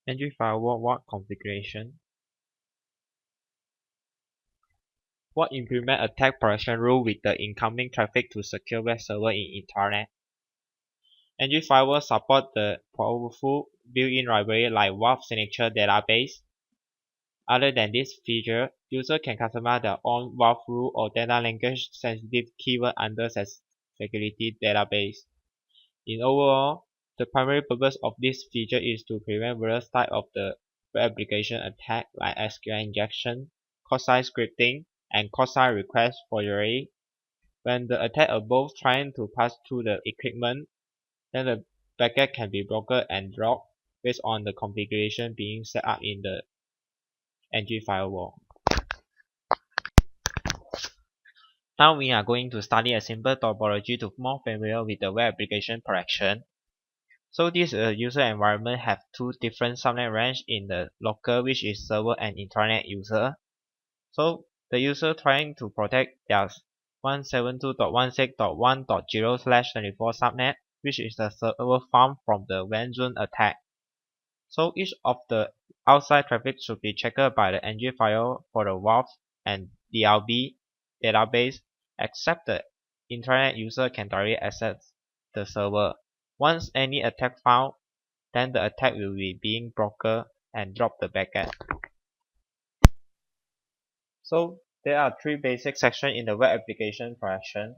NG firewall WAF configuration. WAF implement attack protection rule with the incoming traffic to secure web server in internet. NG firewall support the powerful built-in library like WAF signature database. Other than this feature, users can customize their own WAF rule or data linkage sensitive keyword under security database. In overall, the primary purpose of this feature is to prevent various types of the web application attack like SQL injection, cross-site scripting, and cross-site request forgery. When the attack above trying to pass through the equipment, then the packet can be blocked and dropped based on the configuration being set up in the NG firewall. Now we are going to study a simple topology to more familiar with the web application protection. So this user environment have two different subnet range in the local, which is server and intranet user. So the user trying to protect their 172.16.1.0/24 subnet, which is the server farm from the WAN zone attack. So each of the outside traffic should be checked by the NG file for the WAF and DLB database, except the intranet user can directly access the server. Once any attack found, then the attack will be being broken and drop the packet. So there are three basic sections in the web application protection.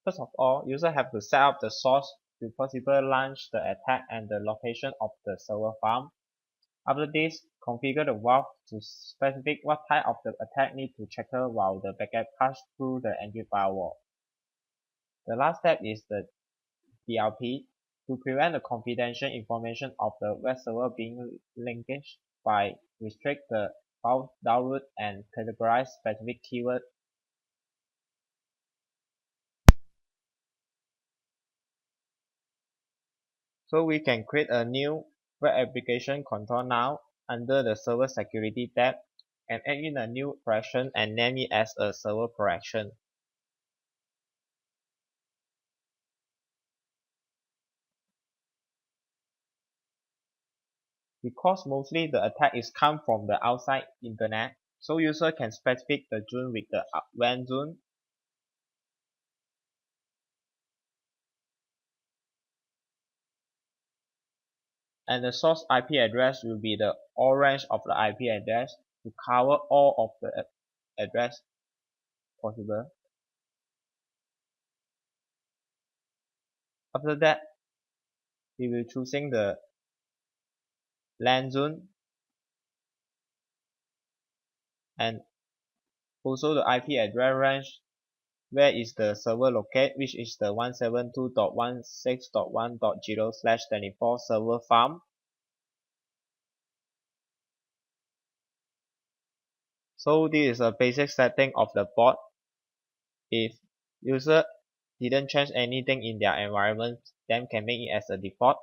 First of all, user have to set up the source to possibly launch the attack and the location of the server farm. After this, configure the WAF to specify what type of the attack need to check while the packet pass through the NG firewall. The last step is the DLP to prevent the confidential information of the web server being linked by restrict the file download and categorize specific keyword. So we can create a new web application control now under the server security tab and add in a new protection and name it as a server protection. Because mostly the attack is come from the outside internet, so user can specify the zone with the WAN zone. And the source IP address will be the orange of the IP address to cover all of the address possible. After that, we will choosing the LAN zone and also the IP address range where is the server located, which is the 172.16.1.0/24 server farm. So this is a basic setting of the port. If user didn't change anything in their environment, then can make it as a default.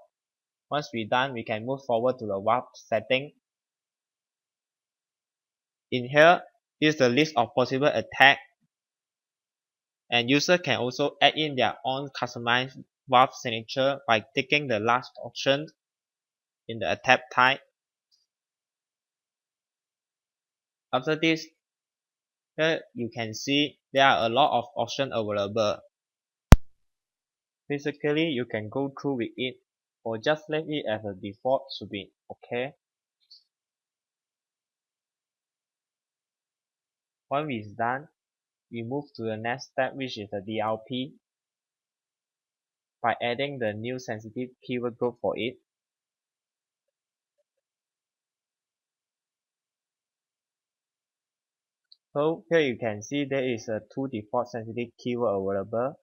Once we're done, we can move forward to the WAF setting. In here is the list of possible attack, and user can also add in their own customized WAF signature by ticking the last option in the attack type. After this, here you can see there are a lot of options available. Basically, you can go through with it or just leave it as a default should be okay. Once it's done, we move to the next step, which is the DLP, by adding the new sensitive keyword group for it. So here you can see there is a two default sensitive keyword available,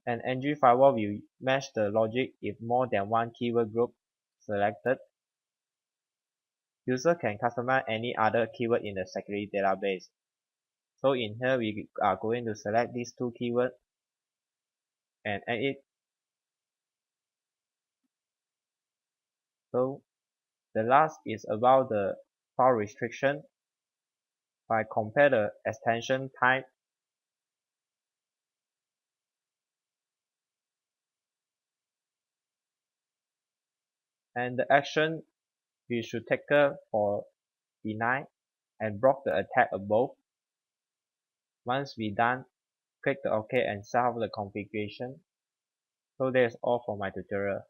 and NG firewall will match the logic if more than one keyword group selected. User can customize any other keyword in the security database. So in here we are going to select these two keywords and add it. So the last is about the file restriction. By compare the extension type and the action we should take care for deny and block the attack above. Once we done, click the OK and set up the configuration. So that's all for my tutorial.